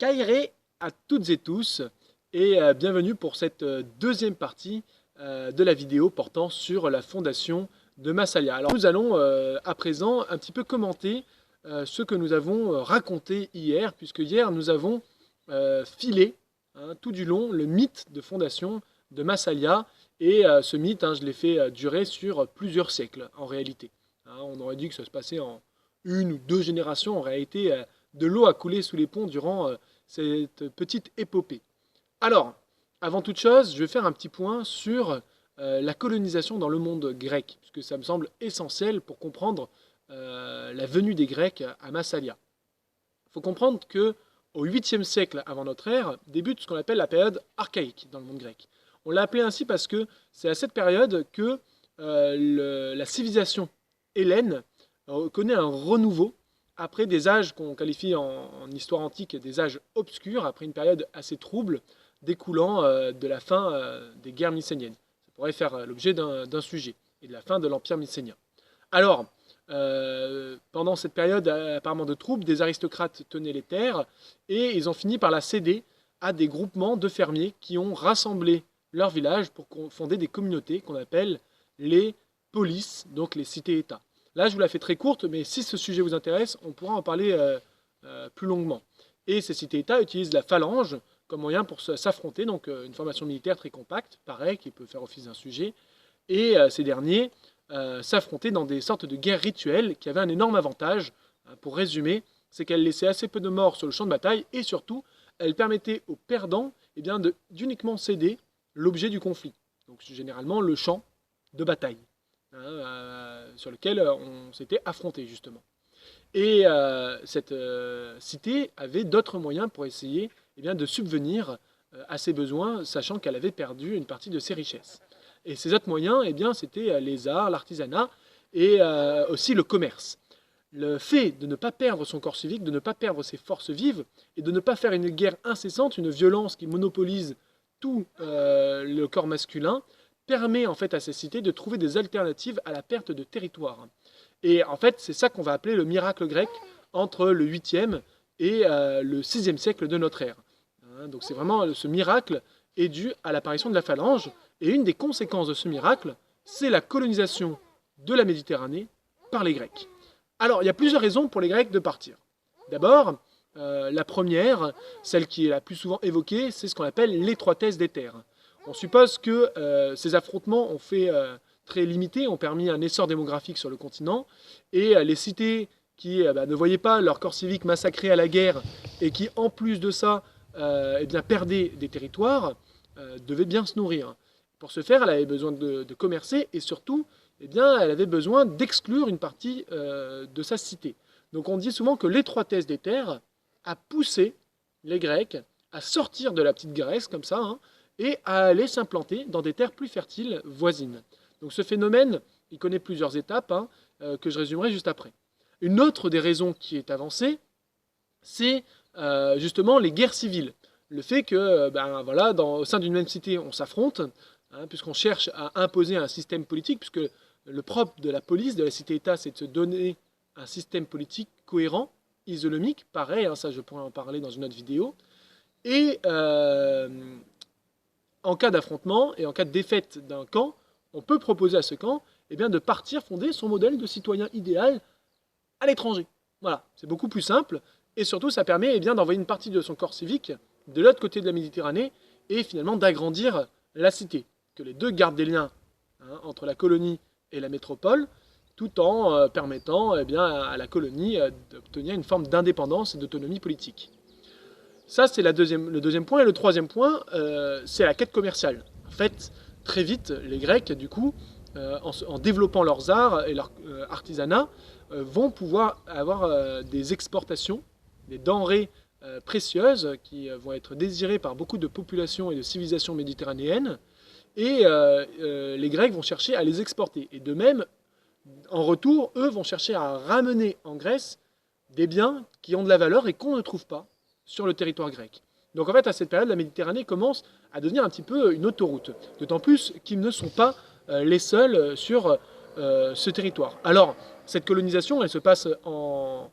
Kairé à toutes et tous et bienvenue pour cette deuxième partie de la vidéo portant sur la fondation de Massalia. Alors nous allons à présent un petit peu commenter ce que nous avons raconté hier, puisque hier nous avons filé tout du long le mythe de fondation de Massalia, et ce mythe, je l'ai fait durer sur plusieurs siècles en réalité. On aurait dit que ça se passait en une ou deux générations. En réalité, de l'eau a coulé sous les ponts durant cette petite épopée. Alors, avant toute chose, je vais faire un petit point sur la colonisation dans le monde grec, puisque ça me semble essentiel pour comprendre la venue des Grecs à Massalia. Il faut comprendre que au 8e siècle avant notre ère débute ce qu'on appelle la période archaïque dans le monde grec. On l'a appelé ainsi parce que c'est à cette période que la civilisation hellène connaît un renouveau après des âges qu'on qualifie en histoire antique des âges obscurs, après une période assez trouble découlant de la fin des guerres mycéniennes. Ça pourrait faire l'objet d'un sujet, et de la fin de l'Empire mycénien. Alors, pendant cette période apparemment de troubles, des aristocrates tenaient les terres et ils ont fini par la céder à des groupements de fermiers qui ont rassemblé leur village pour fonder des communautés qu'on appelle les polis, donc les cités-États. Là, je vous la fais très courte, mais si ce sujet vous intéresse, on pourra en parler plus longuement. Et ces cités-États utilisent la phalange comme moyen pour s'affronter, donc une formation militaire très compacte, pareil, qui peut faire office d'un sujet, et ces derniers s'affrontaient dans des sortes de guerres rituelles qui avaient un énorme avantage. Pour résumer, c'est qu'elles laissaient assez peu de morts sur le champ de bataille, et surtout, elles permettaient aux perdants d'uniquement céder l'objet du conflit, donc généralement le champ de bataille, sur lequel on s'était affronté justement. Et cette cité avait d'autres moyens pour essayer de subvenir à ses besoins, sachant qu'elle avait perdu une partie de ses richesses. Et ces autres moyens, c'était les arts, l'artisanat et aussi le commerce. Le fait de ne pas perdre son corps civique, de ne pas perdre ses forces vives et de ne pas faire une guerre incessante, une violence qui monopolise tout le corps masculin, permet en fait à ces cités de trouver des alternatives à la perte de territoire. Et en fait, c'est ça qu'on va appeler le miracle grec entre le 8e et le 6e siècle de notre ère. Donc c'est vraiment ce miracle est dû à l'apparition de la phalange, et une des conséquences de ce miracle, c'est la colonisation de la Méditerranée par les Grecs. Alors, il y a plusieurs raisons pour les Grecs de partir. D'abord, la première, celle qui est la plus souvent évoquée, c'est ce qu'on appelle l'étroitesse des terres. On suppose que ces affrontements ont fait très limité, ont permis un essor démographique sur le continent, et les cités qui ne voyaient pas leur corps civique massacré à la guerre et qui, en plus de ça, perdaient des territoires, devaient bien se nourrir. Pour ce faire, elle avait besoin de commercer et surtout, elle avait besoin d'exclure une partie de sa cité. Donc on dit souvent que l'étroitesse des terres a poussé les Grecs à sortir de la petite Grèce comme ça, et à aller s'implanter dans des terres plus fertiles voisines. Donc ce phénomène, il connaît plusieurs étapes que je résumerai juste après. Une autre des raisons qui est avancée, c'est justement les guerres civiles. Le fait que, au sein d'une même cité, on s'affronte, puisqu'on cherche à imposer un système politique, puisque le propre de la police, de la cité-État, c'est de se donner un système politique cohérent, isolamique, pareil, ça je pourrais en parler dans une autre vidéo, et en cas d'affrontement et en cas de défaite d'un camp, on peut proposer à ce camp de partir fonder son modèle de citoyen idéal à l'étranger. Voilà, c'est beaucoup plus simple, et surtout ça permet d'envoyer une partie de son corps civique de l'autre côté de la Méditerranée et finalement d'agrandir la cité, que les deux gardent des liens entre la colonie et la métropole, tout en permettant à la colonie d'obtenir une forme d'indépendance et d'autonomie politique. Ça, c'est le deuxième point. Et le troisième point, c'est la quête commerciale. En fait, très vite, les Grecs, du coup, en développant leurs arts et leur artisanat, vont pouvoir avoir des exportations, des denrées précieuses qui vont être désirées par beaucoup de populations et de civilisations méditerranéennes. Et les Grecs vont chercher à les exporter. Et de même, en retour, eux vont chercher à ramener en Grèce des biens qui ont de la valeur et qu'on ne trouve pas sur le territoire grec. Donc en fait, à cette période, la Méditerranée commence à devenir un petit peu une autoroute. D'autant plus qu'ils ne sont pas les seuls sur ce territoire. Alors, cette colonisation, elle se passe en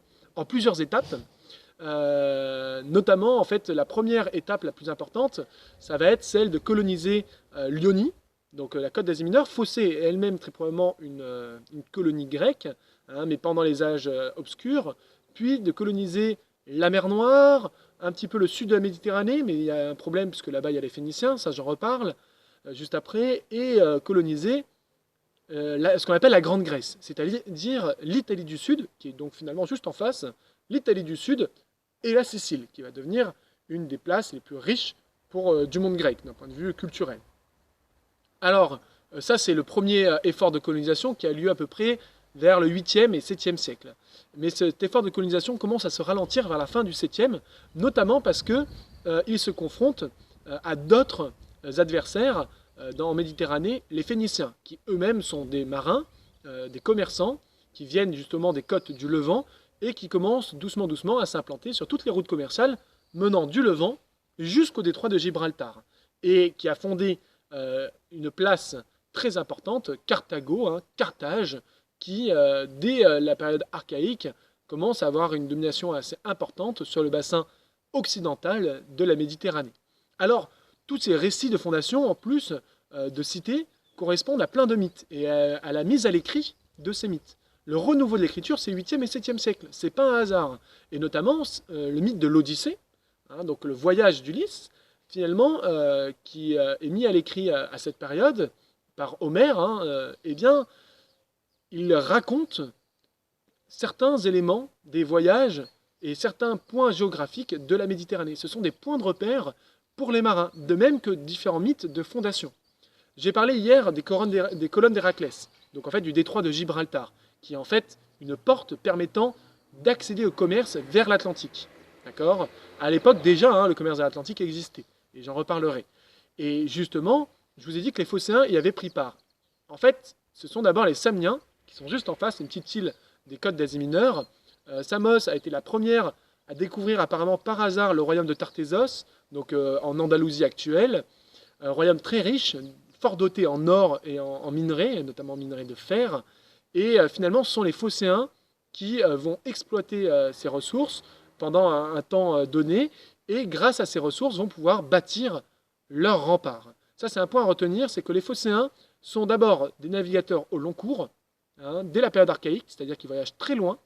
plusieurs étapes. Notamment, en fait, la première étape la plus importante, ça va être celle de coloniser l'Ionie, donc la côte d'Asie mineure. Phocée est elle-même très probablement une colonie grecque, hein, mais pendant les âges obscurs, puis de coloniser la mer Noire, un petit peu le sud de la Méditerranée, mais il y a un problème puisque là-bas il y a les Phéniciens, ça j'en reparle juste après, et coloniser ce qu'on appelle la Grande Grèce, c'est-à-dire l'Italie du Sud, qui est donc finalement juste en face, l'Italie du Sud et la Sicile, qui va devenir une des places les plus riches du monde grec, d'un point de vue culturel. Alors, ça c'est le premier effort de colonisation qui a lieu à peu près vers le 8e et 7e siècle. Mais cet effort de colonisation commence à se ralentir vers la fin du 7e, notamment parce qu'il se confronte à d'autres adversaires en Méditerranée, les Phéniciens, qui eux-mêmes sont des marins, des commerçants, qui viennent justement des côtes du Levant et qui commencent doucement doucement à s'implanter sur toutes les routes commerciales menant du Levant jusqu'au détroit de Gibraltar, et qui a fondé une place très importante, Carthago, hein, Carthage, qui, dès la période archaïque, commence à avoir une domination assez importante sur le bassin occidental de la Méditerranée. Alors, tous ces récits de fondation, en plus de cités, correspondent à plein de mythes et à la mise à l'écrit de ces mythes. Le renouveau de l'écriture, c'est 8e et 7e siècle, c'est pas un hasard. Et notamment le mythe de l'Odyssée, hein, donc le voyage d'Ulysse, finalement, qui est mis à l'écrit à cette période par Homère, hein, eh bien, il raconte certains éléments des voyages et certains points géographiques de la Méditerranée. Ce sont des points de repère pour les marins, de même que différents mythes de fondation. J'ai parlé hier des colonnes d'Héraclès, donc en fait du détroit de Gibraltar, qui est en fait une porte permettant d'accéder au commerce vers l'Atlantique. D'accord ? À l'époque déjà, hein, le commerce vers l'Atlantique existait, et j'en reparlerai. Et justement, je vous ai dit que les Phocéens y avaient pris part. En fait, ce sont d'abord les Samniens, qui sont juste en face, une petite île des côtes d'Asie mineure. Samos a été la première à découvrir apparemment par hasard le royaume de Tartessos, donc en Andalousie actuelle, un royaume très riche, fort doté en or et en minerais, notamment minerais de fer. Et finalement, ce sont les Phocéens qui vont exploiter ces ressources pendant un temps donné, et grâce à ces ressources, vont pouvoir bâtir leurs remparts. Ça, c'est un point à retenir, c'est que les Phocéens sont d'abord des navigateurs au long cours, hein, dès la période archaïque, c'est-à-dire qu'ils voyagent très loin,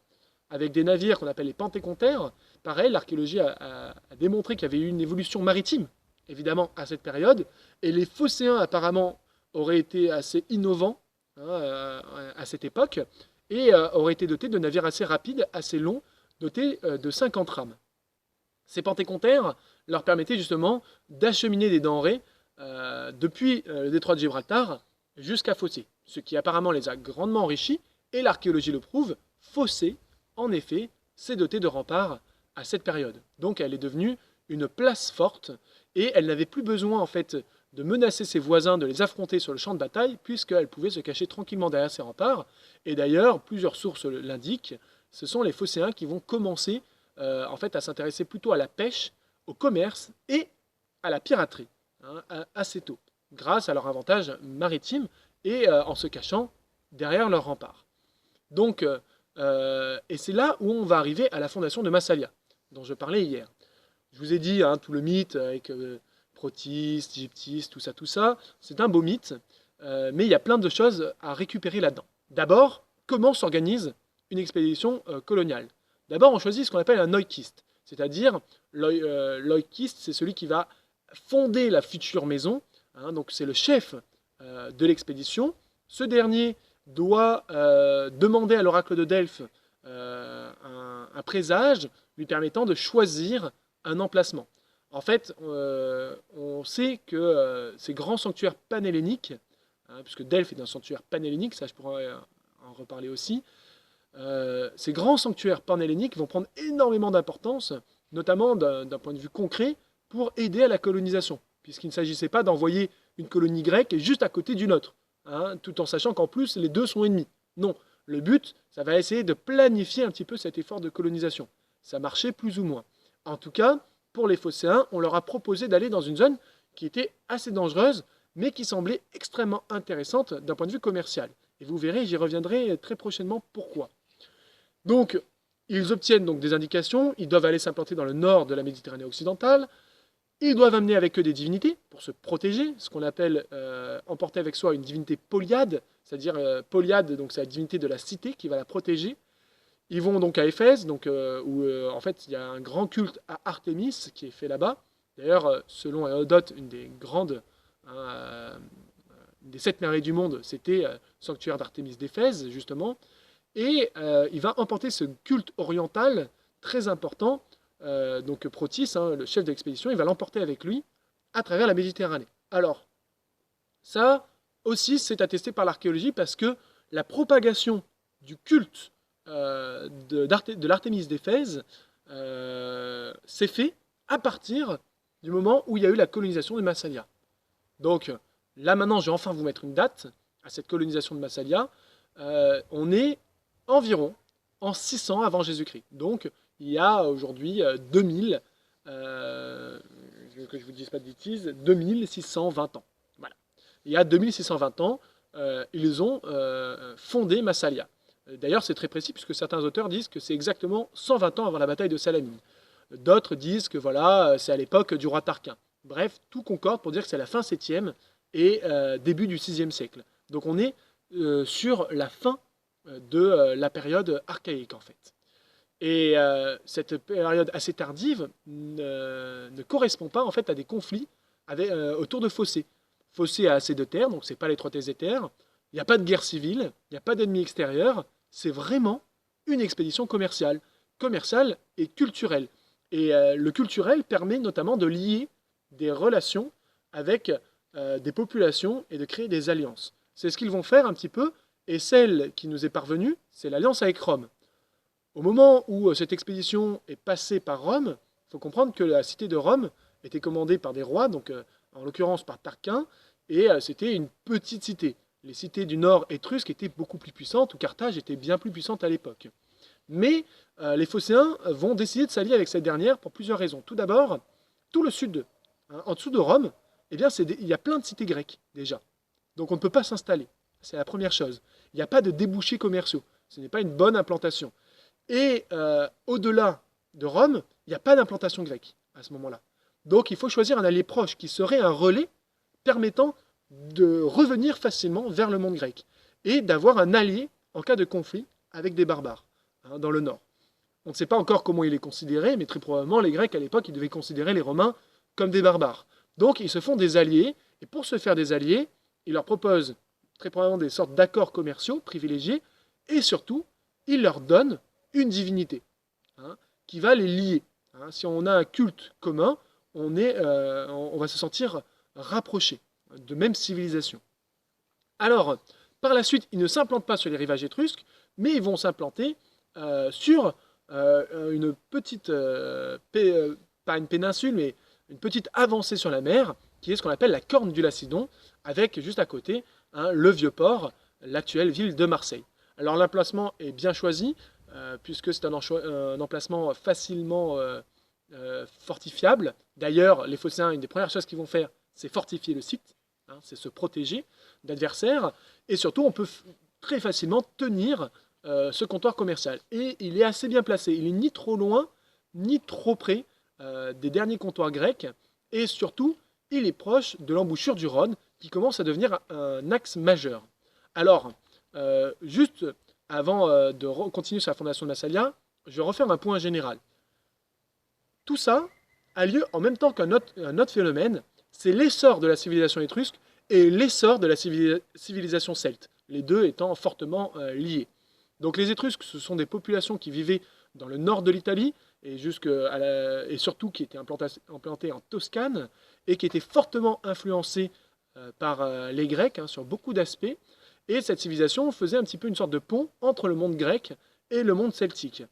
avec des navires qu'on appelle les pentécontaires. Pareil, l'archéologie a démontré qu'il y avait eu une évolution maritime, évidemment, à cette période, et les Phocéens, apparemment, auraient été assez innovants, hein, à cette époque, et auraient été dotés de navires assez rapides, assez longs, dotés de 50 rames. Ces pentécontaires leur permettaient justement d'acheminer des denrées depuis le détroit de Gibraltar jusqu'à Phocée, ce qui apparemment les a grandement enrichis, et l'archéologie le prouve, Phocée, en effet, s'est dotée de remparts à cette période. Donc elle est devenue une place forte, et elle n'avait plus besoin en fait de menacer ses voisins, de les affronter sur le champ de bataille, puisqu'elle pouvait se cacher tranquillement derrière ses remparts. Et d'ailleurs, plusieurs sources l'indiquent, ce sont les Phocéens qui vont commencer en fait à s'intéresser plutôt à la pêche, au commerce et à la piraterie, hein, assez tôt, grâce à leur avantage maritime et en se cachant derrière leurs remparts. Donc, et c'est là où on va arriver à la fondation de Massalia, dont je parlais hier. Je vous ai dit, hein, tout le mythe avec Protistes, Égyptistes, tout ça, c'est un beau mythe, mais il y a plein de choses à récupérer là-dedans. D'abord, comment s'organise une expédition coloniale? D'abord, on choisit ce qu'on appelle un oikiste, c'est-à-dire l'oikiste, c'est celui qui va fonder la future maison, hein, donc c'est le chef de l'expédition. Ce dernier doit demander à l'oracle de Delphes un présage lui permettant de choisir un emplacement. En fait, on sait que ces grands sanctuaires panhelléniques, hein, puisque Delphes est un sanctuaire panhellénique, ça je pourrais en reparler aussi, ces grands sanctuaires panhelléniques vont prendre énormément d'importance, notamment d'un point de vue concret, pour aider à la colonisation, puisqu'il ne s'agissait pas d'envoyer une colonie grecque juste à côté d'une autre, hein, tout en sachant qu'en plus les deux sont ennemis. Non, le but, ça va essayer de planifier un petit peu cet effort de colonisation. Ça marchait plus ou moins. En tout cas, pour les Phocéens, on leur a proposé d'aller dans une zone qui était assez dangereuse, mais qui semblait extrêmement intéressante d'un point de vue commercial. Et vous verrez, j'y reviendrai très prochainement pourquoi. Donc, Ils obtiennent donc des indications, ils doivent aller s'implanter dans le nord de la Méditerranée occidentale, ils doivent amener avec eux des divinités pour se protéger, ce qu'on appelle emporter avec soi une divinité polyade, c'est-à-dire polyade, donc c'est la divinité de la cité qui va la protéger. Ils vont donc à Éphèse, donc, où en fait il y a un grand culte à Artémis qui est fait là-bas. D'ailleurs, selon Hérodote, une des grandes, une des 7 merveilles du monde, c'était le sanctuaire d'Artémis d'Éphèse, justement. Et il va emporter ce culte oriental très important. Donc Protis, hein, le chef de l'expédition, il va l'emporter avec lui à travers la Méditerranée. Alors, ça aussi, c'est attesté par l'archéologie parce que la propagation du culte de l'Artémis d'Éphèse s'est fait à partir du moment où il y a eu la colonisation de Massalia. Donc là maintenant, je vais enfin vous mettre une date à cette colonisation de Massalia. On est environ en 600 avant Jésus-Christ. Donc il y a aujourd'hui 2000, que je ne vous dise pas de bêtises, 2620 ans. Voilà. Il y a 2620 ans, ils ont fondé Massalia. D'ailleurs, c'est très précis puisque certains auteurs disent que c'est exactement 120 ans avant la bataille de Salamine. D'autres disent que voilà, c'est à l'époque du roi Tarquin. Bref, tout concorde pour dire que c'est la fin 7e et début du 6e siècle. Donc on est sur la fin de la période archaïque en fait. Et cette période assez tardive ne correspond pas en fait à des conflits autour de fossés. Fossés à assez de terre, donc c'est pas l'étroitesse des terres. Il n'y a pas de guerre civile, il n'y a pas d'ennemi extérieur. C'est vraiment une expédition commerciale et culturelle. Et le culturel permet notamment de lier des relations avec des populations et de créer des alliances. C'est ce qu'ils vont faire un petit peu, et celle qui nous est parvenue, c'est l'alliance avec Rome. Au moment où cette expédition est passée par Rome, il faut comprendre que la cité de Rome était commandée par des rois, donc en l'occurrence par Tarquin, et c'était une petite cité. Les cités du nord étrusques étaient beaucoup plus puissantes, ou Carthage était bien plus puissante à l'époque. Mais les Phocéens vont décider de s'allier avec cette dernière pour plusieurs raisons. Tout d'abord, tout le sud, hein, en dessous de Rome, eh bien, il y a plein de cités grecques déjà. Donc on ne peut pas s'installer. C'est la première chose. Il n'y a pas de débouchés commerciaux. Ce n'est pas une bonne implantation. Et au-delà de Rome, il n'y a pas d'implantation grecque à ce moment-là. Donc il faut choisir un allié proche qui serait un relais permettant de revenir facilement vers le monde grec et d'avoir un allié en cas de conflit avec des barbares hein, dans le nord. On ne sait pas encore comment il est considéré, mais très probablement les Grecs à l'époque ils devaient considérer les Romains comme des barbares. Donc ils se font des alliés, et pour se faire des alliés, ils leur proposent très probablement des sortes d'accords commerciaux privilégiés, et surtout, ils leur donnent une divinité hein, qui va les lier. Hein. Si on a un culte commun, on va se sentir rapprochés de même civilisation. Alors, par la suite, ils ne s'implantent pas sur les rivages étrusques, mais ils vont s'implanter sur une petite, pas une péninsule, mais une petite avancée sur la mer, qui est ce qu'on appelle la Corne du Lacidon, avec juste à côté hein, le Vieux-Port, l'actuelle ville de Marseille. Alors l'emplacement est bien choisi, puisque c'est un emplacement facilement fortifiable. D'ailleurs, les Phocéens, une des premières choses qu'ils vont faire, c'est fortifier le site, hein, c'est se protéger d'adversaires, et surtout on peut très facilement tenir ce comptoir commercial. Et il est assez bien placé, il est ni trop loin, ni trop près des derniers comptoirs grecs, et surtout, il est proche de l'embouchure du Rhône, qui commence à devenir un axe majeur. Alors, juste avant de continuer sur la fondation de Massalia, je vais refaire un point général. Tout ça a lieu en même temps qu'un autre phénomène, c'est l'essor de la civilisation étrusque et l'essor de la civilisation celte, les deux étant fortement liés. Donc les Étrusques, ce sont des populations qui vivaient dans le nord de l'Italie et surtout qui étaient implantées en Toscane et qui étaient fortement influencées par les Grecs hein, sur beaucoup d'aspects. Et cette civilisation faisait un petit peu une sorte de pont entre le monde grec et le monde celtique.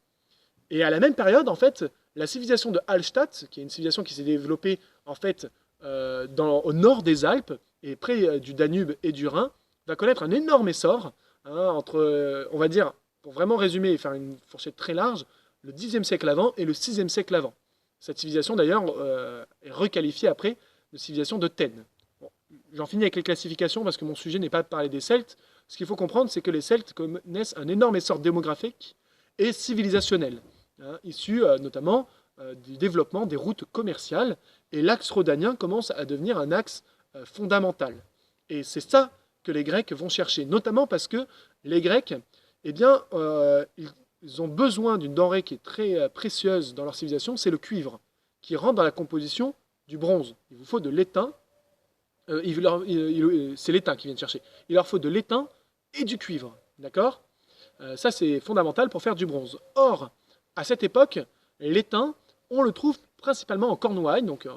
Et à la même période, en fait, la civilisation de Hallstatt, qui est une civilisation qui s'est développée en fait au nord des Alpes et près du Danube et du Rhin, va connaître un énorme essor hein, entre, on va dire, pour vraiment résumer et faire une fourchette très large, le Xe siècle avant et le VIe siècle avant. Cette civilisation d'ailleurs est requalifiée après de civilisation de Thènes. Bon, j'en finis avec les classifications parce que mon sujet n'est pas de parler des Celtes. Ce qu'il faut comprendre, c'est que les Celtes connaissent un énorme essor démographique et civilisationnelle, hein, issue notamment du développement des routes commerciales, et l'axe rhodanien commence à devenir un axe fondamental. Et c'est ça que les Grecs vont chercher, notamment parce que les Grecs, eh bien, ils ont besoin d'une denrée qui est très précieuse dans leur civilisation, c'est le cuivre, qui rentre dans la composition du bronze. Il vous faut de l'étain, c'est l'étain qu'ils viennent chercher. Il leur faut de l'étain et du cuivre, d'accord? Ça, c'est fondamental pour faire du bronze. Or, à cette époque, l'étain, on le trouve principalement en Cornouailles, donc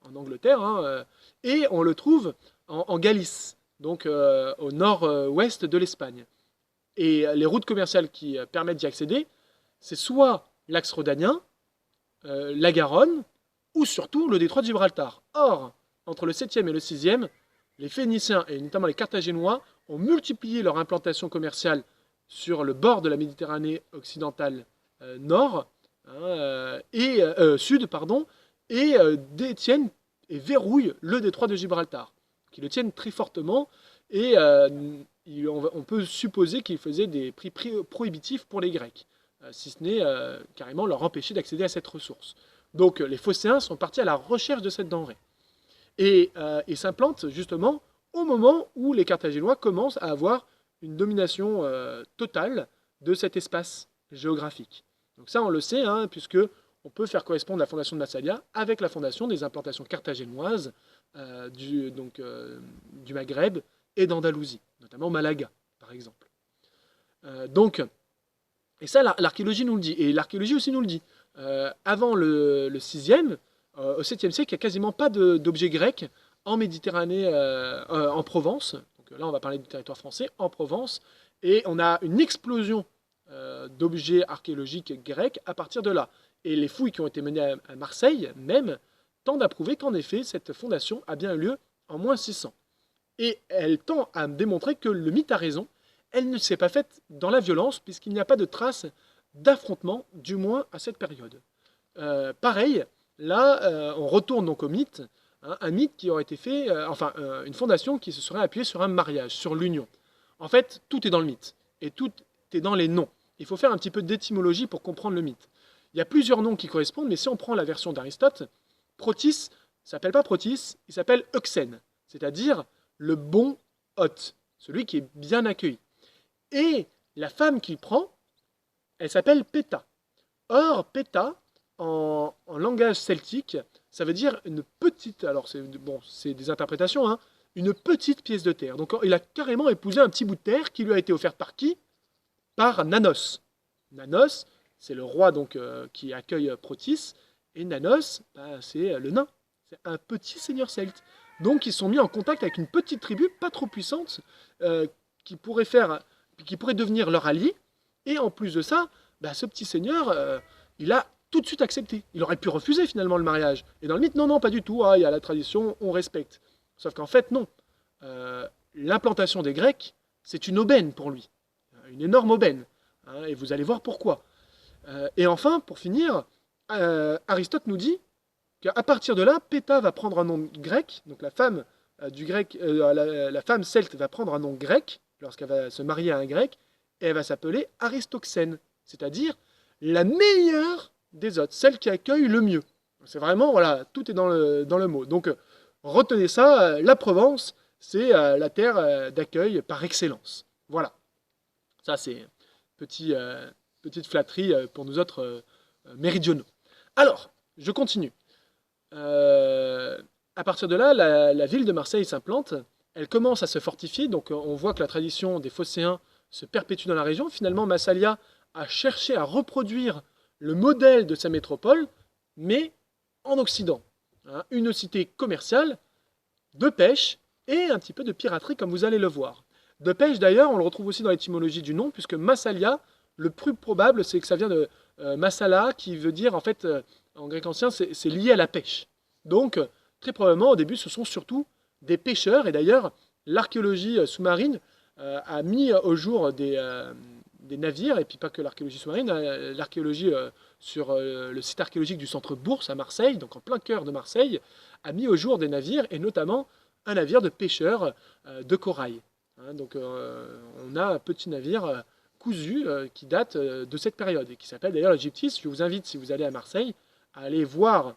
en Angleterre, hein, et on le trouve en Galice, donc au nord-ouest de l'Espagne. Et les routes commerciales qui permettent d'y accéder, c'est soit l'axe rhodanien, la Garonne, ou surtout le détroit de Gibraltar. Or, entre le 7e et le 6e, les Phéniciens, et notamment les Carthaginois, ont multiplié leur implantation commerciale sur le bord de la Méditerranée occidentale nord, hein, sud, pardon, et détiennent et verrouillent le détroit de Gibraltar, qui le tiennent très fortement, et on peut supposer qu'ils faisaient des prix prohibitifs pour les Grecs, si ce n'est carrément leur empêcher d'accéder à cette ressource. Donc les Phocéens sont partis à la recherche de cette denrée. Et s'implantent justement au moment où les Carthaginois commencent à avoir une domination totale de cet espace géographique. Donc ça, on le sait, hein, puisque on peut faire correspondre la fondation de Massalia avec la fondation des implantations carthaginoises du Maghreb et d'Andalousie, notamment Malaga, par exemple. Et ça, l'archéologie nous le dit, et l'archéologie aussi nous le dit. Avant le 6e, au 7e siècle, il n'y a quasiment pas d'objets grecs en Méditerranée, en Provence. Donc là, on va parler du territoire français, en Provence. Et on a une explosion d'objets archéologiques grecs à partir de là. Et les fouilles qui ont été menées à Marseille, même, tendent à prouver qu'en effet, cette fondation a bien eu lieu en moins 600. Et elle tend à démontrer que le mythe a raison. Elle ne s'est pas faite dans la violence, puisqu'il n'y a pas de traces d'affrontement, du moins à cette période. Pareil, là, on retourne donc au mythe, hein, un mythe qui aurait été fait, une fondation qui se serait appuyée sur un mariage, sur l'union. En fait, tout est dans le mythe, et tout est dans les noms. Il faut faire un petit peu d'étymologie pour comprendre le mythe. Il y a plusieurs noms qui correspondent, mais si on prend la version d'Aristote, Protis ne s'appelle pas Protis, il s'appelle Euxène, c'est-à-dire le bon hôte, celui qui est bien accueilli. Et la femme qu'il prend, elle s'appelle Péta. Or, Péta, en langage celtique, ça veut dire une petite, alors c'est des interprétations, hein, une petite pièce de terre. Donc il a carrément épousé un petit bout de terre qui lui a été offert par qui? Par Nanos. Nanos, c'est le roi donc, qui accueille Protis, et Nanos, bah, c'est le nain. C'est un petit seigneur celte. Donc ils sont mis en contact avec une petite tribu, pas trop puissante, qui pourrait devenir leur allié. Et en plus de ça, bah, ce petit seigneur, il a tout de suite accepté. Il aurait pu refuser finalement le mariage. Et dans le mythe, non, non, pas du tout. Ah, il y a la tradition, on respecte. Sauf qu'en fait, non. L'implantation des Grecs, c'est une aubaine pour lui. Une énorme aubaine. Hein, et vous allez voir pourquoi. Et enfin, pour finir, Aristote nous dit qu'à partir de là, Péta va prendre un nom grec. Donc la femme la femme celte va prendre un nom grec lorsqu'elle va se marier à un grec. Et elle va s'appeler Aristoxène, c'est-à-dire la meilleure des hôtes, celle qui accueille le mieux. C'est vraiment, voilà, tout est dans le mot. Donc, retenez ça, la Provence, c'est la terre d'accueil par excellence. Voilà. Ça, c'est petite flatterie pour nous autres méridionaux. Alors, je continue. À partir de là, la ville de Marseille s'implante. Elle commence à se fortifier. Donc, on voit que la tradition des Phocéens se perpétue dans la région. Finalement, Massalia a cherché à reproduire le modèle de sa métropole, mais en Occident. Hein, une cité commerciale, de pêche et un petit peu de piraterie, comme vous allez le voir. De pêche, d'ailleurs, on le retrouve aussi dans l'étymologie du nom, puisque Massalia, le plus probable, c'est que ça vient de Massala, qui veut dire, en fait, en grec ancien, c'est lié à la pêche. Donc, très probablement, au début, ce sont surtout des pêcheurs, et d'ailleurs, l'archéologie sous-marine a mis au jour des navires, et puis pas que l'archéologie sous-marine, l'archéologie sur le site archéologique du centre Bourse à Marseille, donc en plein cœur de Marseille, a mis au jour des navires, et notamment un navire de pêcheurs de corail. Hein, donc on a un petit navire cousu qui date de cette période et qui s'appelle d'ailleurs l'Egyptis. Je vous invite, si vous allez à Marseille, à aller voir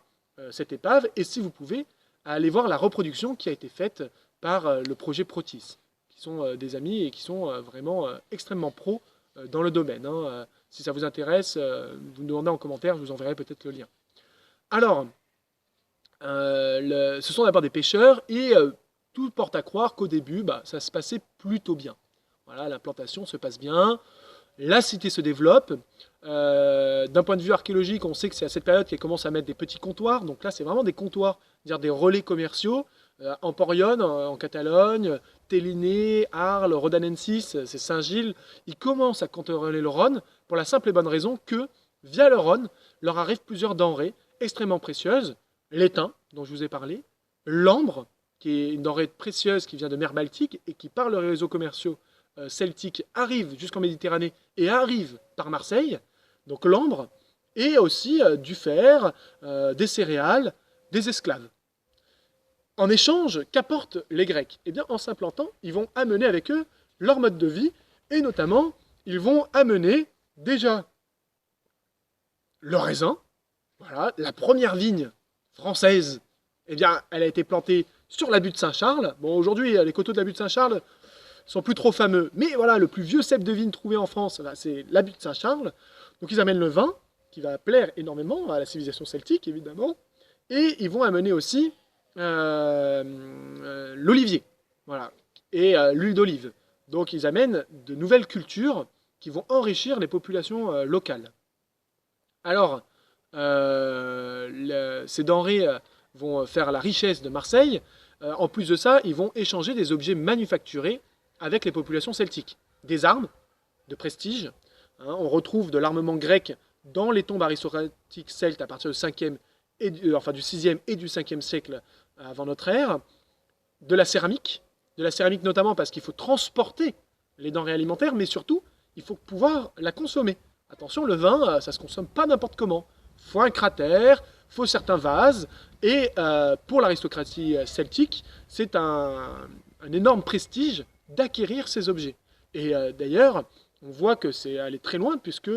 cette épave et si vous pouvez, à aller voir la reproduction qui a été faite par le projet Protis, qui sont des amis et qui sont vraiment extrêmement pros dans le domaine. Hein. Si ça vous intéresse, vous me demandez en commentaire, je vous enverrai peut-être le lien. Alors, ce sont d'abord des pêcheurs et tout porte à croire qu'au début, ça se passait plutôt bien. Voilà, l'implantation se passe bien, la cité se développe. D'un point de vue archéologique, on sait que c'est à cette période qu'elle commence à mettre des petits comptoirs. Donc là, c'est vraiment des comptoirs, c'est-à-dire des relais commerciaux. Emporion en Catalogne, Téliné, Arles, Rhodanensis, c'est Saint-Gilles. Ils commencent à contrôler le Rhône pour la simple et bonne raison que, via le Rhône, leur arrivent plusieurs denrées extrêmement précieuses. L'étain, dont je vous ai parlé, l'ambre, qui est une denrée précieuse qui vient de mer Baltique et qui, par le réseau commerciaux celtique, arrive jusqu'en Méditerranée et arrive par Marseille, donc l'ambre, et aussi du fer, des céréales, des esclaves. En échange, qu'apportent les Grecs? Eh bien, en s'implantant, ils vont amener avec eux leur mode de vie, et notamment, ils vont amener déjà le raisin. Voilà, la première vigne française, eh bien, elle a été plantée sur la butte Saint-Charles. Bon, aujourd'hui, les coteaux de la butte Saint-Charles sont plus trop fameux, mais voilà, le plus vieux cep de vigne trouvé en France, c'est la butte Saint-Charles. Donc, ils amènent le vin, qui va plaire énormément à la civilisation celtique, évidemment, et ils vont amener aussi l'olivier, voilà, et l'huile d'olive. Donc ils amènent de nouvelles cultures qui vont enrichir les populations locales. Alors, ces denrées vont faire la richesse de Marseille. En plus de ça, ils vont échanger des objets manufacturés avec les populations celtiques. Des armes de prestige. Hein, on retrouve de l'armement grec dans les tombes aristocratiques celtes à partir du 5e et du 6e et du 5e siècle avant notre ère, de la céramique notamment parce qu'il faut transporter les denrées alimentaires, mais surtout, il faut pouvoir la consommer. Attention, le vin, ça ne se consomme pas n'importe comment. Il faut un cratère, il faut certains vases, et pour l'aristocratie celtique, c'est un énorme prestige d'acquérir ces objets. Et d'ailleurs, on voit que c'est allé très loin, puisque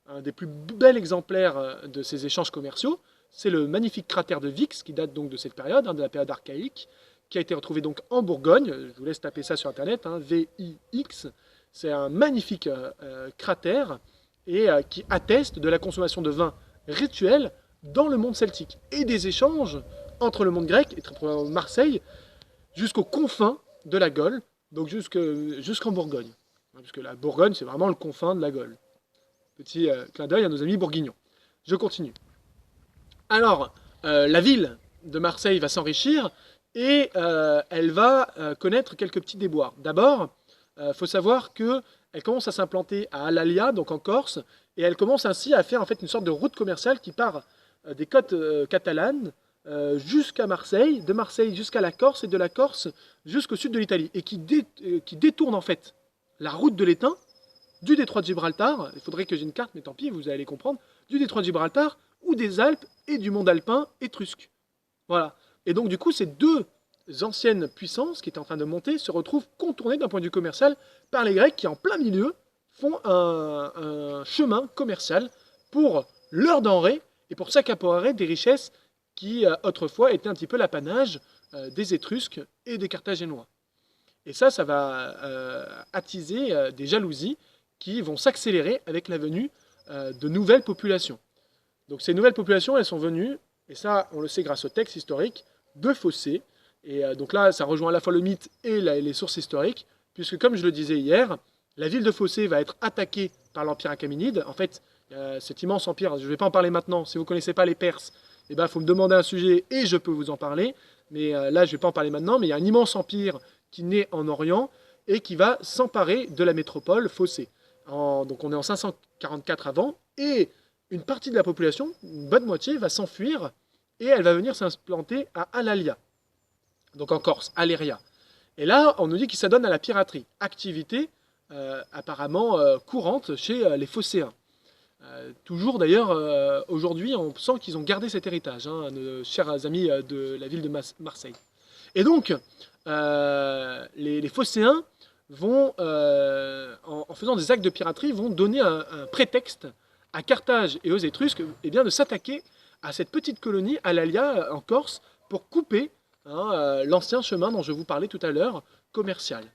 un des plus bels exemplaires de ces échanges commerciaux, c'est le magnifique cratère de Vix, qui date donc de cette période, de la période archaïque, qui a été retrouvé donc en Bourgogne. Je vous laisse taper ça sur Internet, VIX. C'est un magnifique cratère et qui atteste de la consommation de vin rituel dans le monde celtique et des échanges entre le monde grec et très probablement Marseille jusqu'aux confins de la Gaule, donc jusqu'en Bourgogne. Parce que la Bourgogne, c'est vraiment le confin de la Gaule. Petit clin d'œil à nos amis bourguignons. Je continue. Alors, la ville de Marseille va s'enrichir et elle va connaître quelques petits déboires. D'abord, il faut savoir qu'elle commence à s'implanter à Alalia, donc en Corse, et elle commence ainsi à faire en fait une sorte de route commerciale qui part des côtes catalanes jusqu'à Marseille, de Marseille jusqu'à la Corse et de la Corse jusqu'au sud de l'Italie, et qui détourne en fait la route de l'étain du détroit de Gibraltar. Il faudrait que j'ai une carte, mais tant pis, vous allez comprendre, du détroit de Gibraltar ou des Alpes et du monde alpin étrusque. Voilà. Et donc du coup, ces deux anciennes puissances qui étaient en train de monter se retrouvent contournées d'un point de vue commercial par les Grecs qui, en plein milieu, font un chemin commercial pour leurs denrées et pour s'accaparer des richesses qui, autrefois, étaient un petit peu l'apanage des Étrusques et des Carthaginois. Et ça va attiser des jalousies qui vont s'accélérer avec la venue de nouvelles populations. Donc ces nouvelles populations, elles sont venues, et ça on le sait grâce au texte historique, de Phocée. Et donc là, ça rejoint à la fois le mythe et les sources historiques, puisque comme je le disais hier, la ville de Phocée va être attaquée par l'Empire achéménide. En fait, cet immense empire, je ne vais pas en parler maintenant, si vous ne connaissez pas les Perses, il faut me demander un sujet et je peux vous en parler. Mais là, je ne vais pas en parler maintenant, mais il y a un immense empire qui naît en Orient et qui va s'emparer de la métropole Phocée. Donc on est en 544 avant, et une partie de la population, une bonne moitié, va s'enfuir et elle va venir s'implanter à Alalia, donc en Corse, Aléria. Et là, on nous dit qu'il s'adonne à la piraterie, activité apparemment courante chez les Phocéens. Toujours d'ailleurs, aujourd'hui, on sent qu'ils ont gardé cet héritage, nos chers amis de la ville de Marseille. Et donc, les Phocéens vont, en faisant des actes de piraterie, vont donner un prétexte à Carthage et aux Étrusques de s'attaquer à cette petite colonie, à l'Alia, en Corse, pour couper l'ancien chemin dont je vous parlais tout à l'heure, commercial.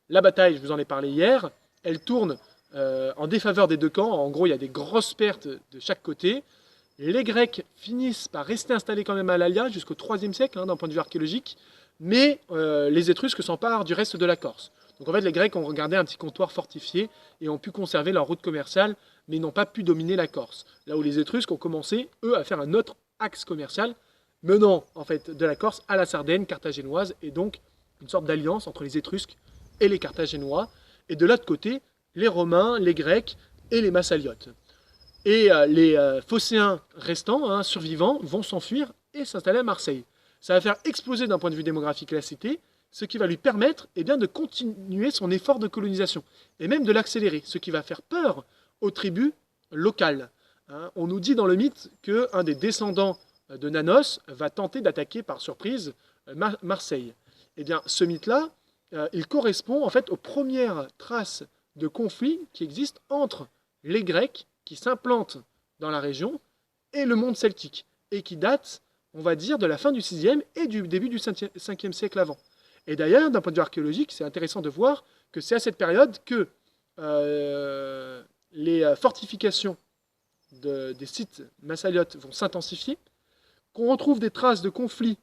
La bataille, je vous en ai parlé hier, elle tourne en défaveur des deux camps. En gros, il y a des grosses pertes de chaque côté. Les Grecs finissent par rester installés quand même à l'Alia jusqu'au IIIe siècle, d'un point de vue archéologique, mais les Étrusques s'emparent du reste de la Corse. Donc en fait, les Grecs ont regardé un petit comptoir fortifié et ont pu conserver leur route commerciale, mais n'ont pas pu dominer la Corse. Là où les Étrusques ont commencé, eux, à faire un autre axe commercial, menant en fait de la Corse à la Sardaigne carthaginoise, et donc une sorte d'alliance entre les Étrusques et les Carthaginois, et de l'autre côté, les Romains, les Grecs et les Massaliotes. Et les Phocéens restants, survivants, vont s'enfuir et s'installer à Marseille. Ça va faire exploser d'un point de vue démographique la cité, ce qui va lui permettre de continuer son effort de colonisation, et même de l'accélérer, ce qui va faire peur aux tribus locales. On nous dit dans le mythe qu'un des descendants de Nanos va tenter d'attaquer par surprise Marseille. Eh bien, ce mythe-là, il correspond en fait aux premières traces de conflits qui existent entre les Grecs qui s'implantent dans la région et le monde celtique, et qui datent, on va dire, de la fin du 6e et du début du 5e siècle avant. Et d'ailleurs, d'un point de vue archéologique, c'est intéressant de voir que c'est à cette période que les fortifications des sites massaliotes vont s'intensifier, qu'on retrouve des traces de conflits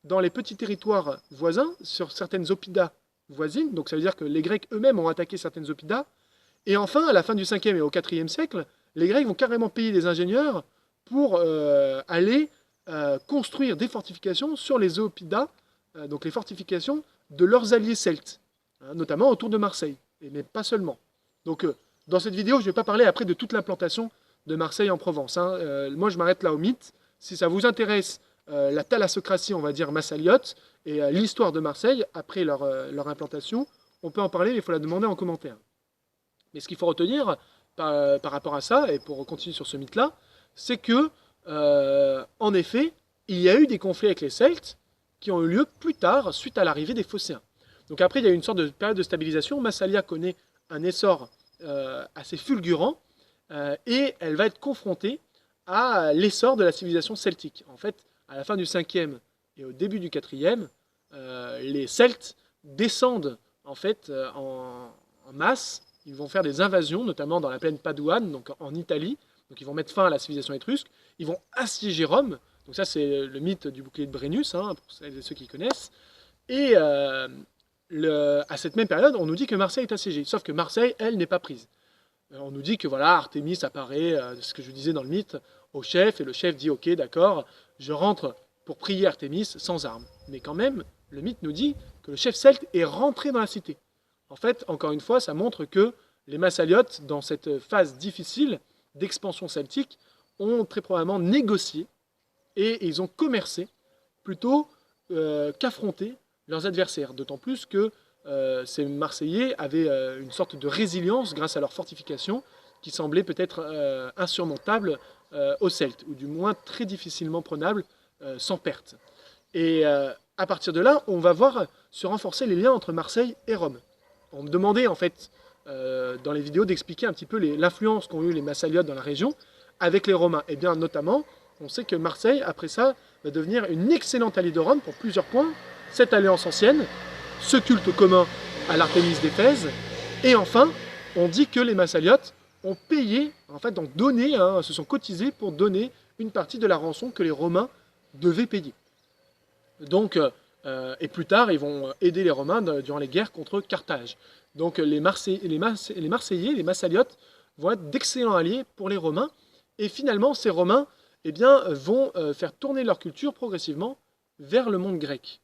dans les petits territoires voisins, sur certaines oppidas voisines, donc ça veut dire que les Grecs eux-mêmes ont attaqué certaines oppidas, et enfin, à la fin du 5e et au 4e siècle, les Grecs vont carrément payer des ingénieurs pour aller construire des fortifications sur les oppidas, donc les fortifications de leurs alliés celtes, notamment autour de Marseille, mais pas seulement. Donc dans cette vidéo, je ne vais pas parler après de toute l'implantation de Marseille en Provence. Moi, je m'arrête là au mythe. Si ça vous intéresse, la thalassocratie, on va dire massaliote, et l'histoire de Marseille, après leur implantation, on peut en parler, mais il faut la demander en commentaire. Mais ce qu'il faut retenir par rapport à ça, et pour continuer sur ce mythe-là, c'est que, en effet, il y a eu des conflits avec les Celtes qui ont eu lieu plus tard, suite à l'arrivée des Phocéens. Donc après, il y a eu une sorte de période de stabilisation. Massalia connaît un essor assez fulgurant, et elle va être confrontée à l'essor de la civilisation celtique. En fait, à la fin du 5e et au début du 4e, les Celtes descendent en fait en masse. Ils vont faire des invasions, notamment dans la plaine Padouane, donc en Italie. Donc ils vont mettre fin à la civilisation étrusque. Ils vont assiéger Rome. Donc ça, c'est le mythe du bouclier de Brennus, pour celles et ceux qui connaissent. Et à cette même période, on nous dit que Marseille est assiégée. Sauf que Marseille, elle, n'est pas prise. On nous dit que voilà, Artémis apparaît, ce que je disais dans le mythe, au chef, et le chef dit « Ok, d'accord, je rentre pour prier Artémis sans armes ». Mais quand même, le mythe nous dit que le chef celte est rentré dans la cité. En fait, encore une fois, ça montre que les Massaliotes, dans cette phase difficile d'expansion celtique, ont très probablement négocié et ils ont commercé plutôt qu'affronté leurs adversaires. D'autant plus que ces Marseillais avaient une sorte de résilience grâce à leur fortification qui semblait peut-être insurmontable aux Celtes, ou du moins très difficilement prenable sans perte. Et à partir de là, on va voir se renforcer les liens entre Marseille et Rome. On me demandait en fait dans les vidéos d'expliquer un petit peu l'influence qu'ont eu les Massaliotes dans la région avec les Romains. Et bien notamment, on sait que Marseille, après ça, va devenir une excellente alliée de Rome pour plusieurs points. Cette alliance ancienne, ce culte commun à l'Artémis d'Éphèse, et enfin, on dit que les Massaliotes ont payé, en fait, ont donné, se sont cotisés pour donner une partie de la rançon que les Romains devaient payer. Donc, et plus tard, ils vont aider les Romains durant les guerres contre Carthage. Donc les Marseillais, les Massaliotes, vont être d'excellents alliés pour les Romains, et finalement, ces Romains vont faire tourner leur culture progressivement vers le monde grec,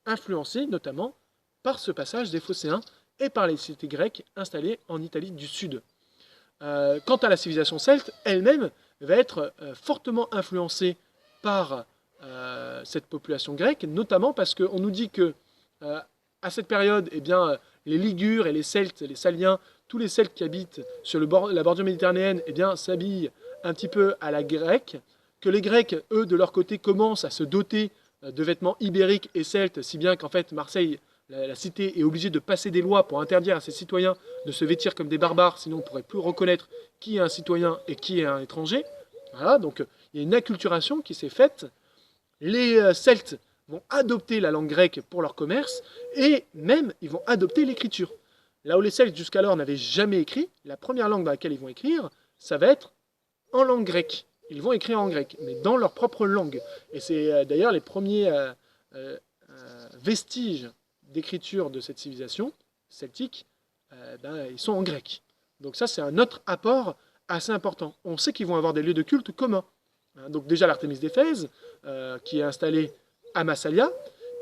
influencés notamment par ce passage des Phocéens et par les cités grecques installées en Italie du Sud. Quant à la civilisation celte, elle-même va être fortement influencée par cette population grecque, notamment parce qu'on nous dit que à cette période, les Ligures et les Celtes, les Saliens, tous les Celtes qui habitent sur la bordure méditerranéenne, s'habillent un petit peu à la grecque, que les Grecs, eux, de leur côté, commencent à se doter de vêtements ibériques et celtes, si bien qu'en fait Marseille la cité est obligée de passer des lois pour interdire à ses citoyens de se vêtir comme des barbares, sinon on ne pourrait plus reconnaître qui est un citoyen et qui est un étranger. Voilà, donc il y a une acculturation qui s'est faite. Les Celtes vont adopter la langue grecque pour leur commerce, et même ils vont adopter l'écriture. Là où les Celtes jusqu'alors n'avaient jamais écrit, la première langue dans laquelle ils vont écrire, ça va être en langue grecque. Ils vont écrire en grec, mais dans leur propre langue. Et c'est d'ailleurs les premiers vestiges d'écriture de cette civilisation celtique, ils sont en grec. Donc ça, c'est un autre apport assez important. On sait qu'ils vont avoir des lieux de culte communs. Donc déjà l'Artémis d'Éphèse, qui est installée à Massalia,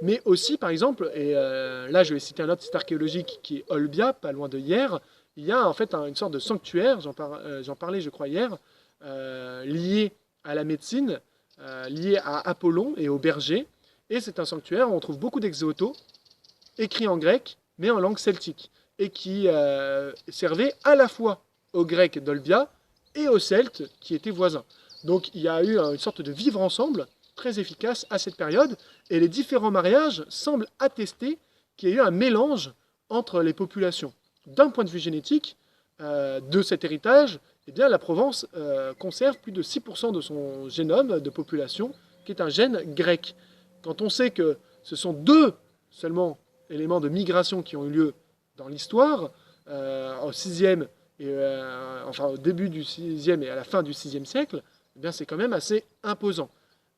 mais aussi, par exemple, et là je vais citer un autre site archéologique qui est Olbia, pas loin de Hyères, il y a en fait une sorte de sanctuaire, j'en parlais je crois hier, lié à la médecine, lié à Apollon et aux bergers, et c'est un sanctuaire où on trouve beaucoup d'exotos, écrits en grec, mais en langue celtique, et qui servait à la fois aux Grecs d'Olbia et aux Celtes qui étaient voisins. Donc il y a eu une sorte de vivre ensemble très efficace à cette période, et les différents mariages semblent attester qu'il y a eu un mélange entre les populations. D'un point de vue génétique, de cet héritage, eh bien, la Provence conserve plus de 6% de son génome de population, qui est un gène grec. Quand on sait que ce sont 2 seulement éléments de migration qui ont eu lieu dans l'histoire, au 6e, enfin au début du 6e et à la fin du 6e siècle, eh bien, c'est quand même assez imposant.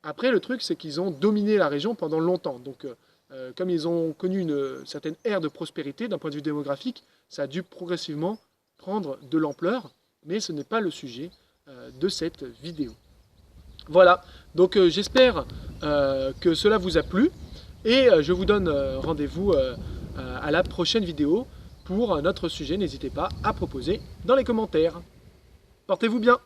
Après, le truc, c'est qu'ils ont dominé la région pendant longtemps. Donc, comme ils ont connu une certaine ère de prospérité d'un point de vue démographique, ça a dû progressivement prendre de l'ampleur, mais ce n'est pas le sujet de cette vidéo. Voilà, donc j'espère que cela vous a plu, et je vous donne rendez-vous à la prochaine vidéo pour un autre sujet. N'hésitez pas à proposer dans les commentaires. Portez-vous bien!